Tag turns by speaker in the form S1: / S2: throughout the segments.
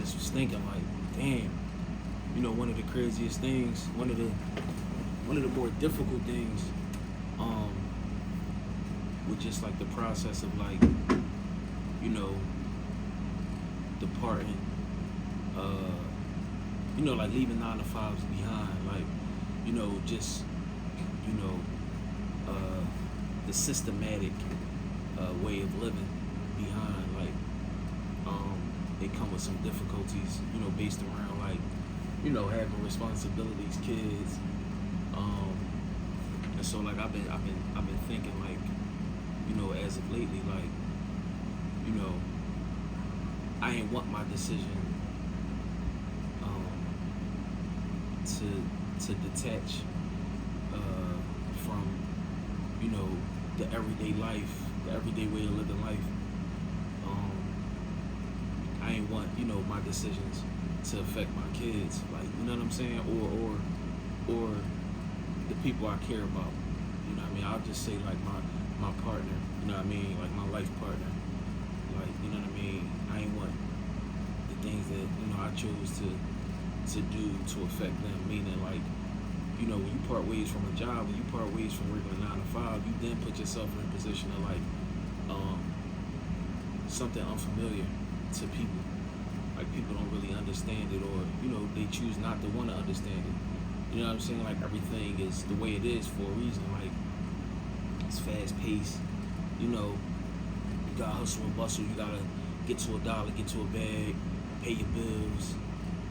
S1: just was thinking like, damn, one of the craziest things, one of the more difficult things, um, with just like the process of like, you know, departing, like leaving 9 to 5s behind, like, just, you know, the systematic way of living behind, like, it come with some difficulties, based around like, having responsibilities, kids, and so like I've been thinking like, as of lately, like, I ain't want my decision to detach from, the everyday life, the everyday way of living life. I ain't want, my decisions to affect my kids, like, you know what I'm saying, or the people I care about. You know what I mean? I'll just say like my partner, you know what I mean, like my life partner. Like, you know what I mean? I ain't want the things that, I chose to do to affect them. Meaning like, when you part ways from a job, when you part ways from working a 9 to 5, you then put yourself in a position of like something unfamiliar to people. Like people don't really understand it, or they choose not to want to understand it. You know what I'm saying? Like everything is the way it is for a reason. Like it's fast paced. You gotta hustle and bustle. You gotta get to a dollar, get to a bag, pay your bills.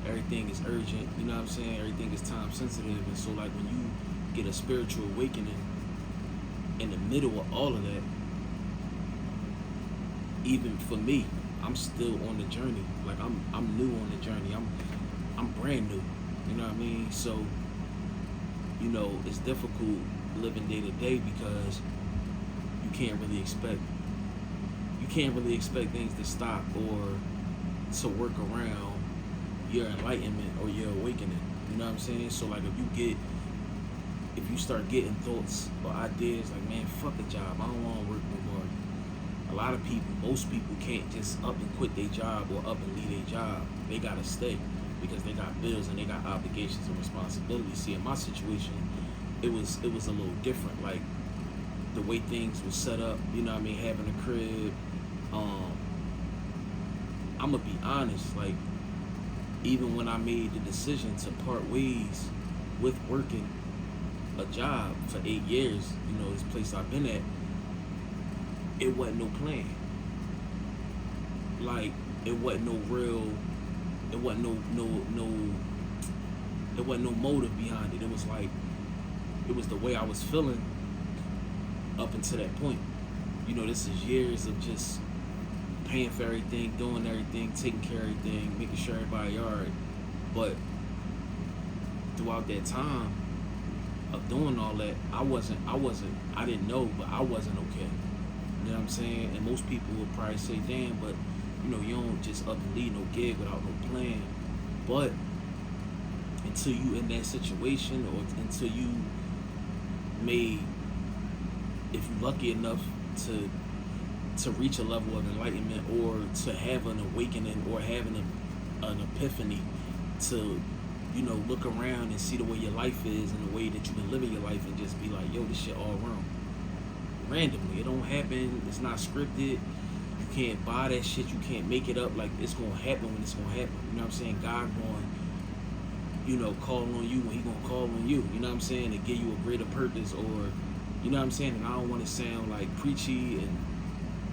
S1: Everything is urgent. You know what I'm saying? Everything is time sensitive, and so like when you get a spiritual awakening in the middle of all of that, even for me, I'm still on the journey. Like I'm new on the journey. I'm brand new. You know what I mean? So, it's difficult living day to day because you can't really expect things to stop or to work around your enlightenment or your awakening. You know what I'm saying? So like if you start getting thoughts or ideas like, man, fuck a job, I don't want to work no more. A lot of people, most people can't just up and quit their job or up and leave their job. They gotta stay because they got bills and they got obligations and responsibilities. See, in my situation, it was a little different. Like the way things were set up, you know what I mean, having a crib. I'm gonna be honest, like even when I made the decision to part ways with working a job for 8 years, this place I've been at, it wasn't no plan. Like it wasn't no real, it wasn't no motive behind it. It was like, it was the way I was feeling up until that point. This is years of just paying for everything, doing everything, taking care of everything, making sure everybody alright. But throughout that time of doing all that, I didn't know, but I wasn't okay. You know what I'm saying? And most people would probably say, damn, but you don't just up and leave no gig without no plan. But until you in that situation, or until you if you're lucky enough to reach a level of enlightenment, or to have an awakening, or having an epiphany, to look around and see the way your life is and the way that you've been living your life, and just be like, yo, this shit all wrong. Randomly, it don't happen. It's not scripted. You can't buy that shit. You can't make it up. Like, it's gonna happen when it's gonna happen. You know what I'm saying? God going, call on you when He gonna call on you. You know what I'm saying? To give you a greater purpose, or you know what I'm saying? And I don't want to sound like preachy, and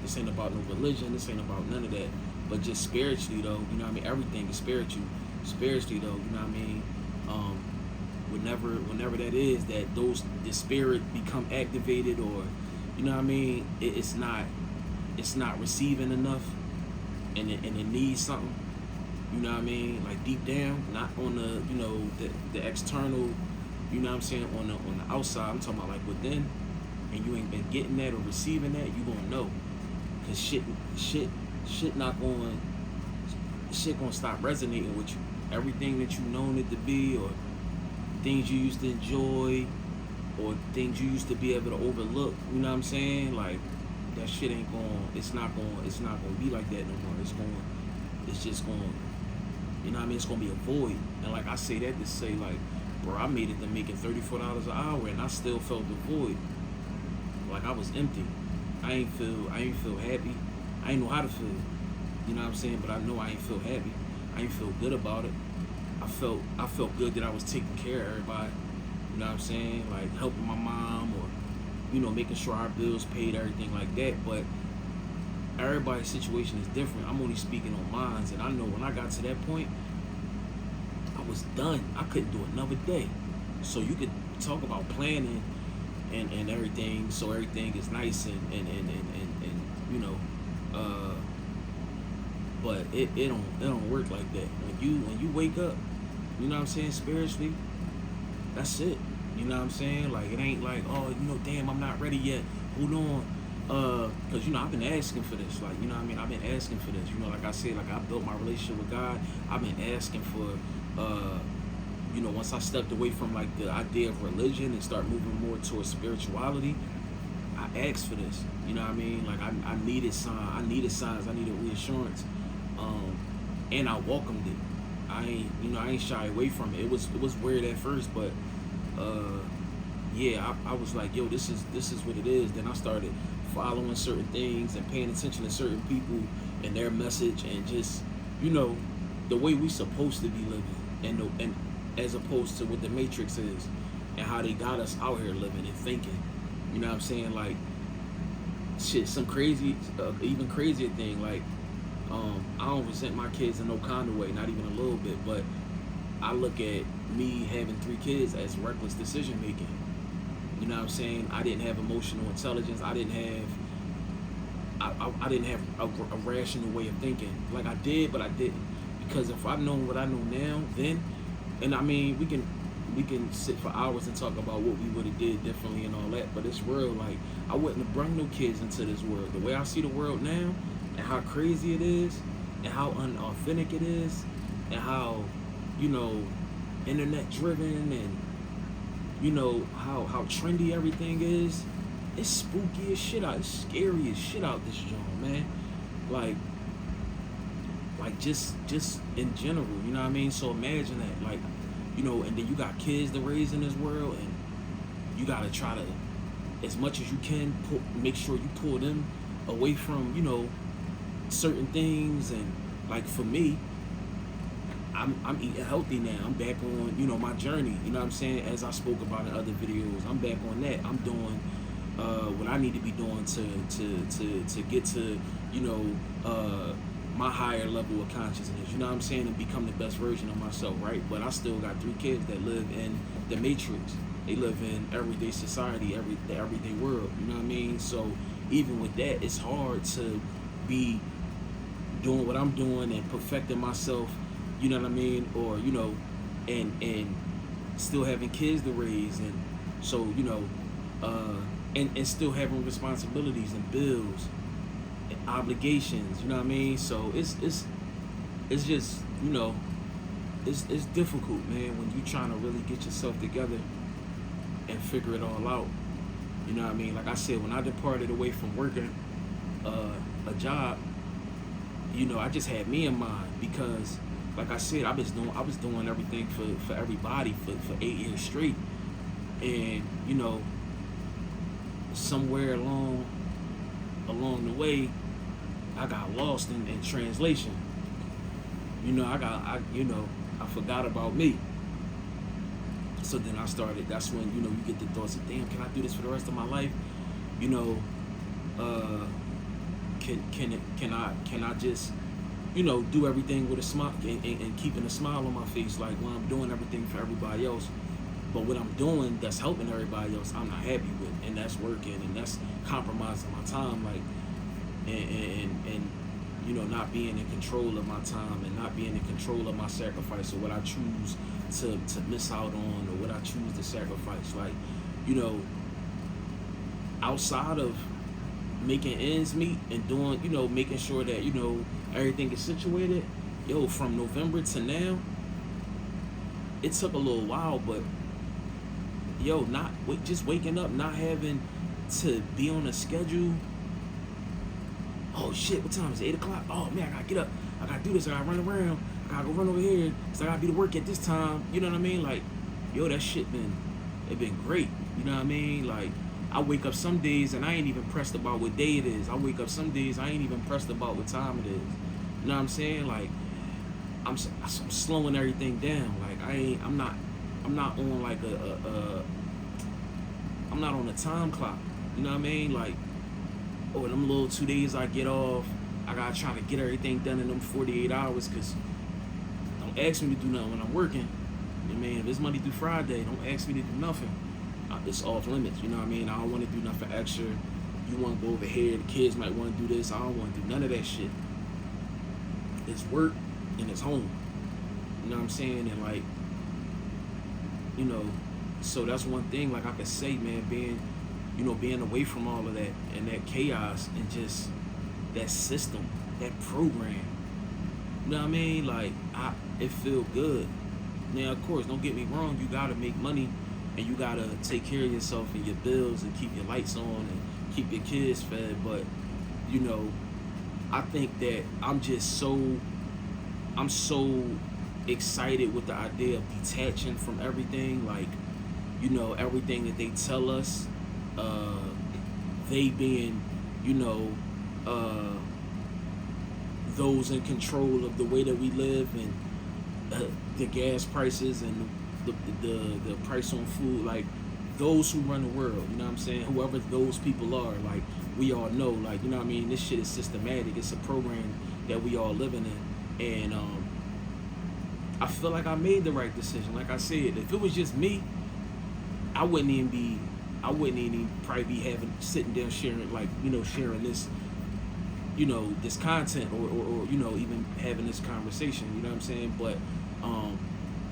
S1: this ain't about no religion. This ain't about none of that. But just spiritually though, you know what I mean? Everything is spiritual. Spiritually though, you know what I mean? Whenever that is, that the spirit become activated, or you know what I mean, it's not receiving enough, and it needs something. You know what I mean? Like deep down, not on the the external. You know what I'm saying? On the outside, I'm talking about like within, and you ain't been getting that or receiving that, you gonna know, cause shit gonna stop resonating with you. Everything that you known it to be, or things you used to enjoy, or things you used to be able to overlook, you know what I'm saying? Like that shit ain't going, it's not going to be like that no more. It's just going You know what I mean? It's gonna be a void. And like I say that to say like, bro, I made it to making $34 an hour and I still felt the void. Like I was empty. I ain't feel happy. I ain't know how to feel. You know what I'm saying? But I know I ain't feel happy. I ain't feel good about it. I felt good that I was taking care of everybody. You know what I'm saying? Like helping my mom or, you know, making sure our bills paid, everything like that. But everybody's situation is different. I'm only speaking on mine, and I know when I got to that point, I was done. I couldn't do another day. So you could talk about planning and everything, so everything is nice and you know, but it don't work like that. When you wake up, you know what I'm saying, spiritually, that's it. You know what I'm saying? Like it ain't like, oh, you know, damn, I'm not ready yet. Hold on. Cause you know, I've been asking for this. Like, you know what I mean? I've been asking for this. You know, like I said, like I built my relationship with God. I've been asking for you know, once I stepped away from like the idea of religion and start moving more towards spirituality, I asked for this. You know what I mean? Like I needed signs, I needed reassurance. And I welcomed it. I ain't shy away from it. It was weird at first, but yeah, I was like, yo, this is what it is. Then I started following certain things and paying attention to certain people and their message and just, you know, the way we supposed to be living and as opposed to what the Matrix is and how they got us out here living and thinking. You know what I'm saying? Like, shit, some crazy, even crazier thing, like, I don't resent my kids in no kind of way, not even a little bit, but I look at me having 3 kids as reckless decision making. You know what I'm saying? I didn't have emotional intelligence. I didn't have a rational way of thinking. Like I did, but I didn't. Because if I'd known what I know now, then, and I mean, we can sit for hours and talk about what we would have did differently and all that, but it's real. Like, I wouldn't have brought no kids into this world. The way I see the world now, and how crazy it is, and how unauthentic it is, and how, you know, internet driven, and you know how trendy everything is. It's spooky as shit out. It's scary as shit out this joint, man. Like just in general, you know what I mean? So imagine that, like, you know, and then you got kids to raise in this world, and you gotta try to, as much as you can, make sure you pull them away from, you know, certain things. And like for me, I'm eating healthy now. I'm back on, you know, my journey. You know what I'm saying? As I spoke about in other videos, I'm back on that. I'm doing what I need to be doing to get to, you know, my higher level of consciousness. You know what I'm saying? And become the best version of myself, right? But I still got 3 kids that live in the Matrix. They live in everyday society, the everyday world. You know what I mean? So even with that, it's hard to be doing what I'm doing and perfecting myself. You know what I mean? Or, you know, and still having kids to raise, and so, you know, and still having responsibilities and bills and obligations, you know what I mean? So it's just, you know, it's difficult, man, when you trying to really get yourself together and figure it all out. You know what I mean? Like I said, when I departed away from working a job, you know, I just had me in mind, because like I said, I was doing everything for everybody for 8 years straight. And, you know, somewhere along the way, I got lost in translation. You know, I forgot about me. So then that's when, you know, you get the thoughts of, damn, can I do this for the rest of my life? You know, can I just, you know, do everything with a smile and keeping a smile on my face, like when I'm doing everything for everybody else, but what I'm doing that's helping everybody else, I'm not happy with, and that's working, and that's compromising my time, like, and you know, not being in control of my time, and not being in control of my sacrifice, or what I choose to miss out on, or what I choose to sacrifice. Like, you know, outside of making ends meet and doing, you know, making sure that, you know, everything is situated, yo, from November to now, it took a little while, but yo, just waking up, not having to be on a schedule. Oh shit, what time is it? 8 o'clock? Oh man, I gotta get up. I gotta do this. I gotta run around. I gotta go run over here because I gotta be to work at this time. You know what I mean? Like, yo, that shit been great. You know what I mean? Like, I wake up some days and I ain't even pressed about what day it is. I wake up some days I ain't even pressed about what time it is. You know what I'm saying? Like, I'm slowing everything down. Like, I'm not on like I'm not on a time clock. You know what I mean? Like, oh, them little 2 days I get off, I gotta try to get everything done in them 48 hours, because don't ask me to do nothing when I'm working. You know what I mean? If it's Monday through Friday, don't ask me to do nothing. It's off limits, you know what I mean? I don't want to do nothing extra. You want to go over here, the kids might want to do this. I don't want to do none of that shit. It's work and it's home. You know what I'm saying? And like, you know, so that's one thing, like I could say, man, being away from all of that and that chaos and just that system, that program. You know what I mean? Like, it feel good. Now, of course, don't get me wrong, you gotta make money and you gotta take care of yourself and your bills and keep your lights on and keep your kids fed. But, you know, I think that I'm so excited with the idea of detaching from everything. Like, you know, everything that they tell us, they being, you know, those in control of the way that we live, and the gas prices and the price on food, like those who run the world, you know what I'm saying? Whoever those people are, like, we all know, like, you know what I mean? This shit is systematic. It's a program that we all living in. And I feel like I made the right decision. Like I said, if it was just me, I wouldn't even probably be sitting down sharing, like, you know, sharing this, you know, this content or you know, even having this conversation, you know what I'm saying? But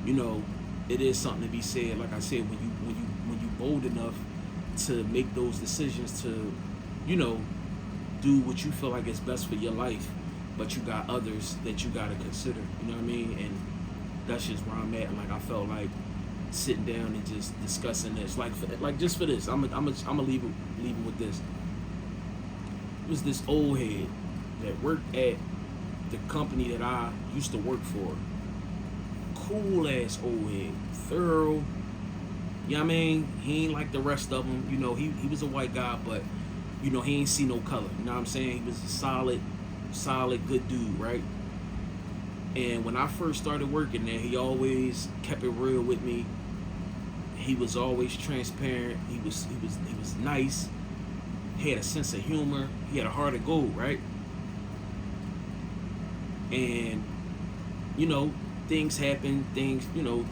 S1: you know, it is something to be said. Like I said, when you bold enough to make those decisions to, you know, do what you feel like is best for your life, but you got others that you got to consider, you know what I mean? And that's just where I'm at. Like, I felt like sitting down and just discussing this, like just for this, I'm gonna leave it with this. It was this old head that worked at the company that I used to work for. Cool ass old head, thorough. You know what I mean? He ain't like the rest of them. You know, he was a white guy, but, you know, he ain't see no color. You know what I'm saying? He was a solid, good dude, right? And when I first started working there, he always kept it real with me. He was always transparent. He was nice. He had a sense of humor. He had a heart of gold, right? And, you know, things happen. Things, you know,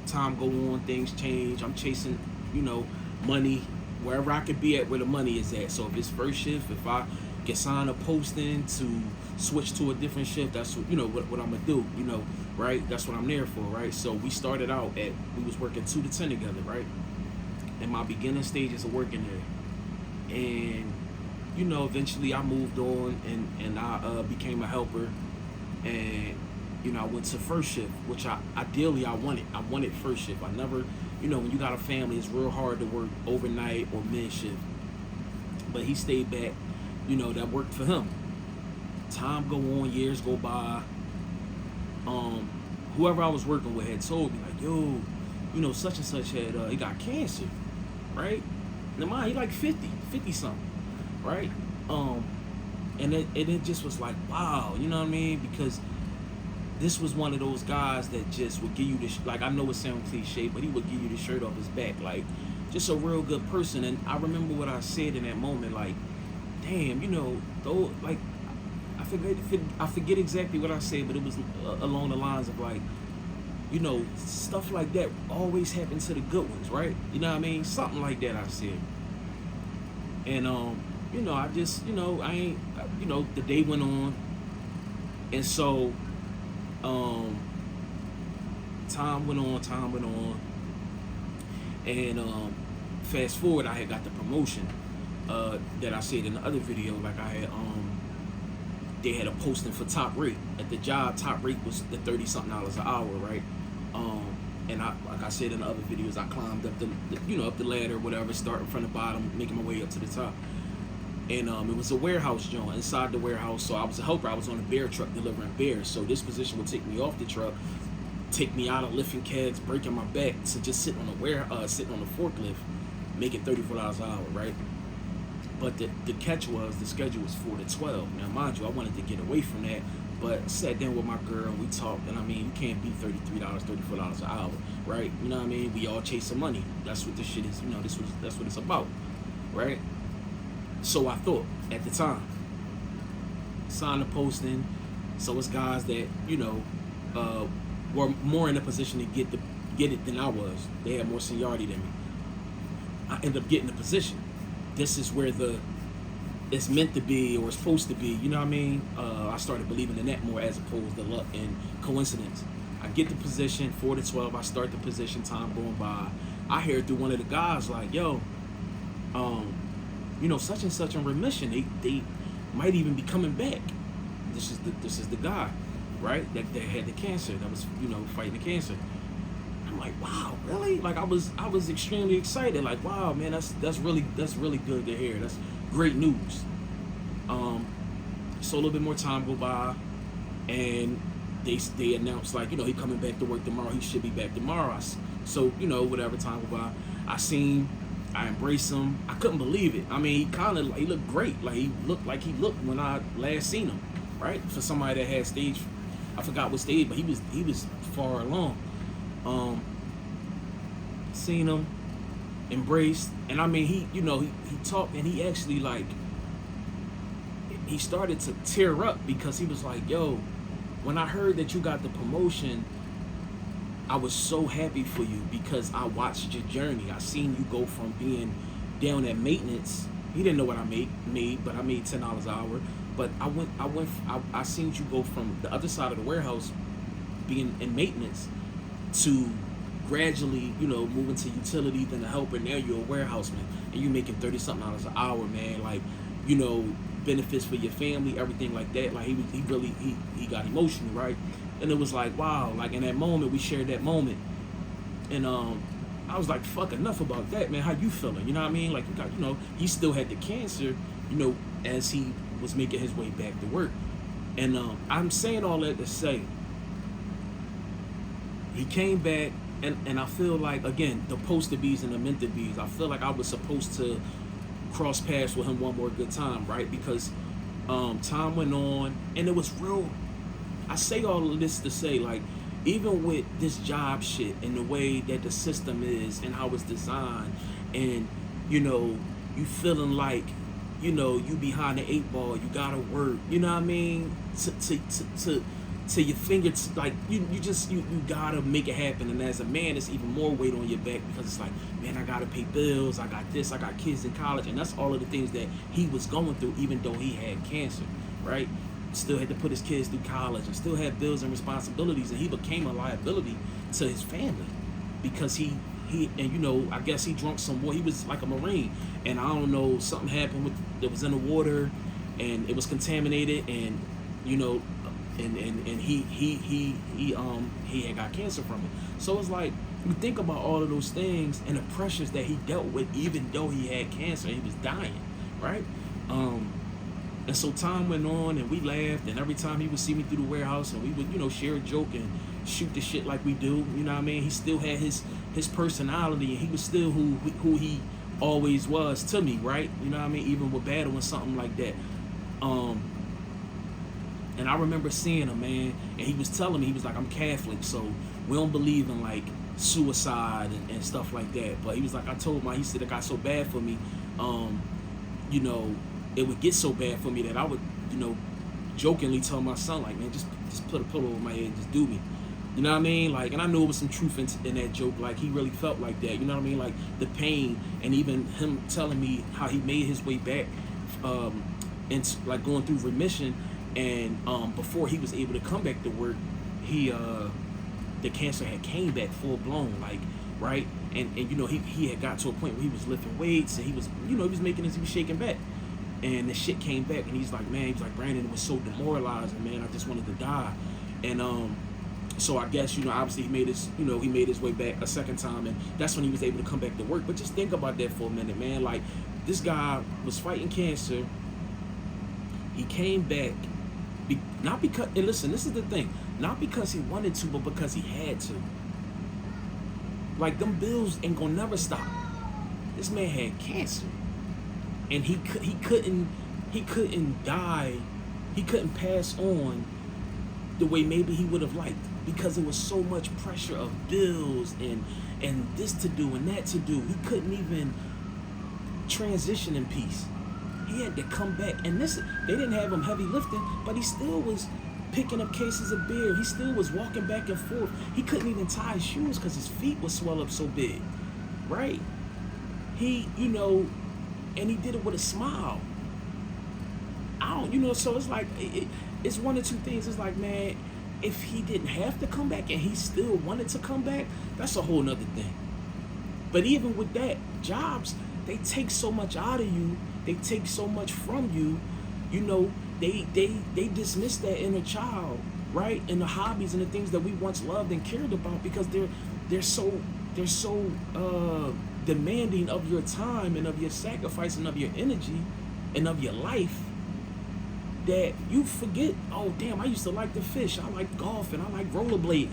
S1: time go on. Things change. I'm chasing, you know, money wherever I could be at where the money is at. So if it's first shift, if I get signed a posting to switch to a different shift, that's what, you know, what I'm gonna do, you know, right? That's what I'm there for, right? So we started out we was working 2 to 10 together, right? In my beginning stages of working there. And, you know, eventually I moved on and I became a helper. And, you know, I went to first shift, which ideally I wanted first shift. I never, you know, when you got a family, it's real hard to work overnight or mid shift. But he stayed back, you know, that worked for him. Time go on, years go by. Whoever I was working with had told me, like, yo, you know, such and such had, he got cancer, right? Now mind, he like 50 something, right? And it just was like, wow, you know what I mean? Because this was one of those guys that just would give you this, like, I know it sounds cliche, but he would give you the shirt off his back, like, just a real good person. And I remember what I said in that moment, like, damn, you know, though, like, I forget exactly what I said, but it was along the lines of, like, you know, stuff like that always happens to the good ones, right? You know what I mean? Something like that I said. And, you know, I just, you know, you know, the day went on. And so, time went on. And, fast forward, I had got the promotion, that I said in the other video. Like, I had, they had a posting for top rate at the job. Top rate was the $30-something an hour, right? And like I said in the other videos, I climbed up up the ladder, whatever, starting from the bottom, making my way up to the top. and it was a warehouse joint. Inside the warehouse, so I was a helper. I was on a bear truck delivering bears. So this position would take me off the truck, take me out of lifting kegs, breaking my back, to just sitting on sitting on the forklift, making $34 an hour, right? But the catch was the schedule was 4 to 12. Now, mind you, I wanted to get away from that, but sat down with my girl, we talked, and I mean, you can't beat $33, $34 an hour, right? You know what I mean? We all chasing money. That's what this shit is. You know, that's what it's about, right? So I thought at the time, signed the posting. So it's guys that were more in a position to get it than I was. They had more seniority than me. I ended up getting the position. This is where it's meant to be, or it's supposed to be. You know what I mean? I started believing in that more as opposed to luck and coincidence. I get the position, 4 to 12. I start the position. Time going by. I hear through one of the guys like, "Yo, such and such in remission. They might even be coming back." This is the guy, right? That had the cancer. That was fighting the cancer. I'm like, wow, really? Like I was extremely excited. Like, wow, man, that's really good to hear. That's great news. So a little bit more time go by, and they announced like, he coming back to work tomorrow. He should be back tomorrow. So whatever time go by, I embraced him. I couldn't believe it. I mean, he looked great. Like he looked when I last seen him, right? For somebody that had stage, I forgot what stage, but he was far along. Seen him, embraced, and I mean he talked, and he actually he started to tear up because he was like, "Yo, when I heard that you got the promotion, I was so happy for you because I watched your journey. I seen you go from being down at maintenance." He didn't know what I made, but I made $10 an hour. But I seen you go from the other side of the warehouse, being in maintenance, to gradually, moving to utility, then a helper. Now you're a warehouseman, and you're making $30-something an hour, man. Like, benefits for your family, everything like that. Like he got emotional, right? And it was like, wow, like in that moment, we shared that moment. And I was like, fuck, enough about that, man. How you feeling? You know what I mean? Like, you got, he still had the cancer, as he was making his way back to work. And I'm saying all that to say, he came back, and I feel like, again, the poster bees and the mentor bees, I feel like I was supposed to cross paths with him one more good time, right? Because time went on, and it was real. I say all of this to say, like, even with this job shit and the way that the system is and how it's designed, and you feeling like you behind the 8 ball, you gotta work, you know what I mean, to your fingers, like you gotta make it happen. And as a man, it's even more weight on your back because it's like, man, I gotta pay bills, I got this, I got kids in college, and that's all of the things that he was going through, even though he had cancer, right? Still had to put his kids through college and still had bills and responsibilities, and he became a liability to his family because he I guess he drunk some water. He was like a Marine, and I don't know, something happened that was in the water, and it was contaminated, and and he had got cancer from it. So it's like, you think about all of those things and the pressures that he dealt with, even though he had cancer, he was dying, right? And so time went on, and we laughed, and every time he would see me through the warehouse, and we would, share a joke and shoot the shit like we do, you know what I mean? He still had his personality, and he was still who he always was to me, right? You know what I mean? Even with battling something like that. And I remember seeing him, man, and he was telling me, he was like, I'm Catholic, so we don't believe in like suicide and stuff like that. But he was like, he said it got so bad for me, it would get so bad for me that I would, jokingly tell my son, like, man, just put a pillow over my head and just do me. You know what I mean? Like, and I knew it was some truth in that joke. Like, he really felt like that. You know what I mean? Like, the pain, and even him telling me how he made his way back, and like going through remission. And before he was able to come back to work, the cancer had came back full blown, like, right? And he had got to a point where he was lifting weights, and he was making this, he was shaking back. And the shit came back, and he's like, Brandon, it was so demoralizing, man. I just wanted to die. And So I guess, obviously he made his way back a second time, and that's when he was able to come back to work. But just think about that for a minute, man. Like, this guy was fighting cancer. He came back, not because, and listen, this is the thing, not because he wanted to, but because he had to. Like, them bills ain't gonna never stop. This man had cancer, and he couldn't die, he couldn't pass on the way maybe he would have liked, because it was so much pressure of bills and this to do and that to do. He couldn't even transition in peace. He had to come back, and they didn't have him heavy lifting, but he still was picking up cases of beer. He still was walking back and forth. He couldn't even tie his shoes because his feet would swell up so big, right? He, and he did it with a smile. So it's like, it's one or two things. It's like, man, if he didn't have to come back and he still wanted to come back, that's a whole nother thing. But even with that, jobs, they take so much out of you. They take so much from you. They dismiss that inner child, right? And the hobbies and the things that we once loved and cared about, because they're so demanding of your time and of your sacrifice and of your energy and of your life, that you forget, oh damn, I used to like to fish, I like golf, and I like rollerblading.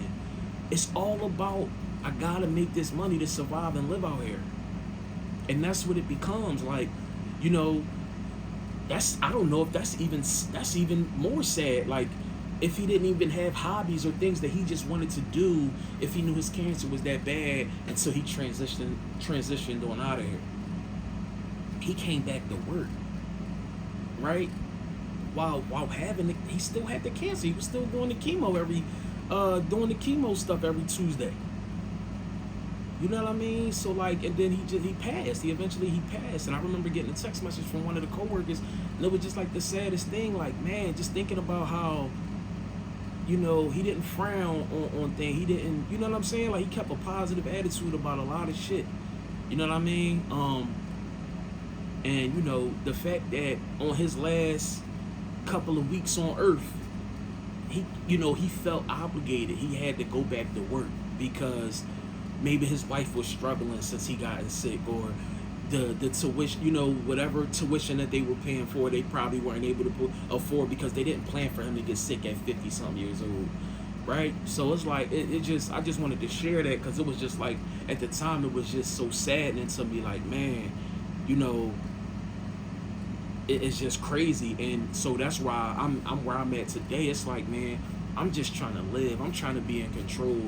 S1: It's all about, I gotta make this money to survive and live out here. And that's what it becomes. Like, I don't know if that's even more sad. Like, if he didn't even have hobbies or things that he just wanted to do, if he knew his cancer was that bad, until he transitioned on out of here. He came back to work, right? While he still had the cancer. He was still doing the chemo stuff every Tuesday. You know what I mean? So like, and then he passed. He eventually passed. And I remember getting a text message from one of the coworkers, and it was just like the saddest thing. Like, man, just thinking about how, he didn't frown on things. He didn't, you know what I'm saying? Like, he kept a positive attitude about a lot of shit. You know what I mean? And the fact that on his last couple of weeks on Earth, he felt obligated. He had to go back to work because maybe his wife was struggling since he got sick, or the tuition, whatever tuition that they were paying for, they probably weren't able to afford, because they didn't plan for him to get sick at 50-something years old, right? So it's like, I just wanted to share that, because it was just like, at the time, it was just so saddening to me, like, man, it's just crazy. And so that's why I'm where I'm at today. It's like, man, I'm just trying to live. I'm trying to be in control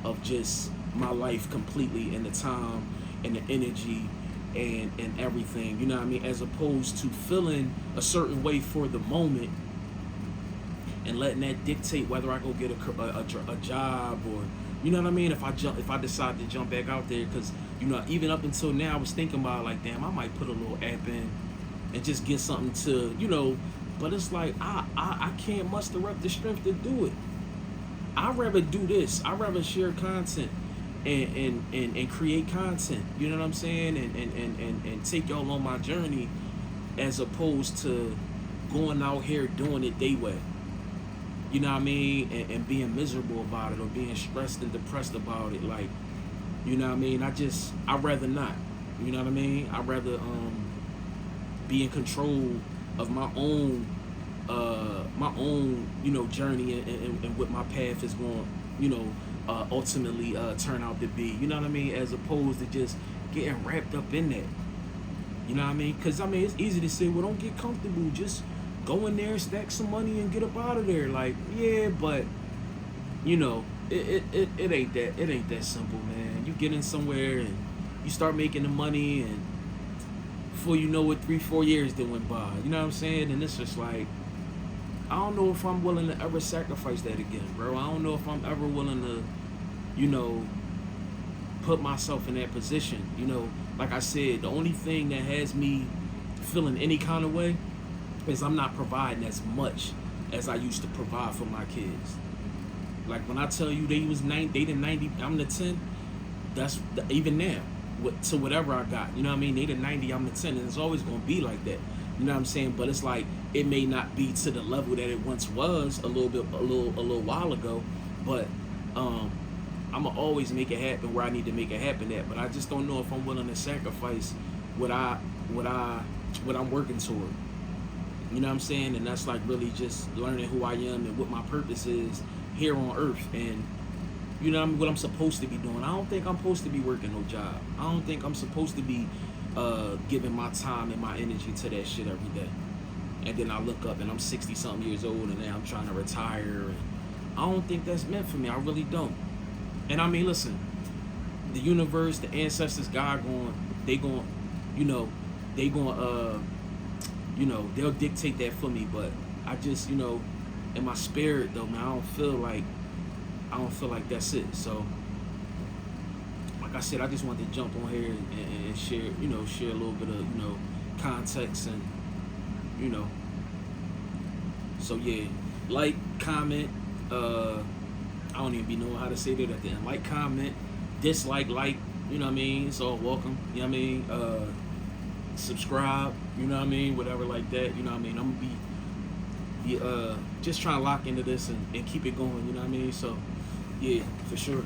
S1: of just my life completely, and the time and the energy and everything, you know what I mean, as opposed to feeling a certain way for the moment and letting that dictate whether I go get a job, or, you know what I mean, if I decide to jump back out there. Because even up until now, I was thinking about, like, damn, I might put a little app in and just get something to, but it's like, I can't muster up the strength to do it. I'd rather do this. I'd rather share content and create content, you know what I'm saying, and take y'all on my journey, as opposed to going out here doing it day way, you know what I mean, and being miserable about it, or being stressed and depressed about it. Like, you know what I mean, I'd rather not, you know what I mean. I'd rather be in control of my own journey, and what my path is going, ultimately turn out to be, you know what I mean, as opposed to just getting wrapped up in that, you know what I mean. Because it's easy to say, well, don't get comfortable, just go in there, stack some money, and get up out of there. Like, yeah, but it ain't that simple, man. You get in somewhere and you start making the money, and before you know it, 3-4 years then went by, you know what I'm saying. And it's just like, I don't know if I'm willing to ever sacrifice that again, bro. I don't know if I'm ever willing to, put myself in that position. Like I said, the only thing that has me feeling any kind of way is I'm not providing as much as I used to provide for my kids. Like, when I tell you they the 90, I'm the 10, that's even now, to whatever I got, you know what I mean? They the 90, I'm the 10, and it's always gonna be like that. You know what I'm saying? But it's like, it may not be to the level that it once was a little while ago, but I'ma always make it happen where I need to make it happen at. But I just don't know if I'm willing to sacrifice what I'm working toward. You know what I'm saying? And that's like really just learning who I am and what my purpose is here on earth. And you know what I'm supposed to be doing. I don't think I'm supposed to be working no job. I don't think I'm supposed to be giving my time and my energy to that shit every day. And then I look up and I'm 60 something years old and now I'm trying to retire. And I don't think that's meant for me. I really don't. And I mean, listen, the universe, the ancestors, God they going, you know, they going, you know, they'll dictate that for me. But I just, you know, in my spirit though, man, I don't feel like that's it. So, like I said, I just wanted to jump on here and share, you know, share a little bit of, you know, context and, you know. So yeah, like, comment. I don't even be knowing how to say that at the end. Like, comment, dislike, like, you know what I mean? It's all welcome. You know what I mean? Subscribe. You know what I mean? Whatever like that. You know what I mean? I'm gonna be just trying to lock into this and keep it going. You know what I mean? So yeah, for sure.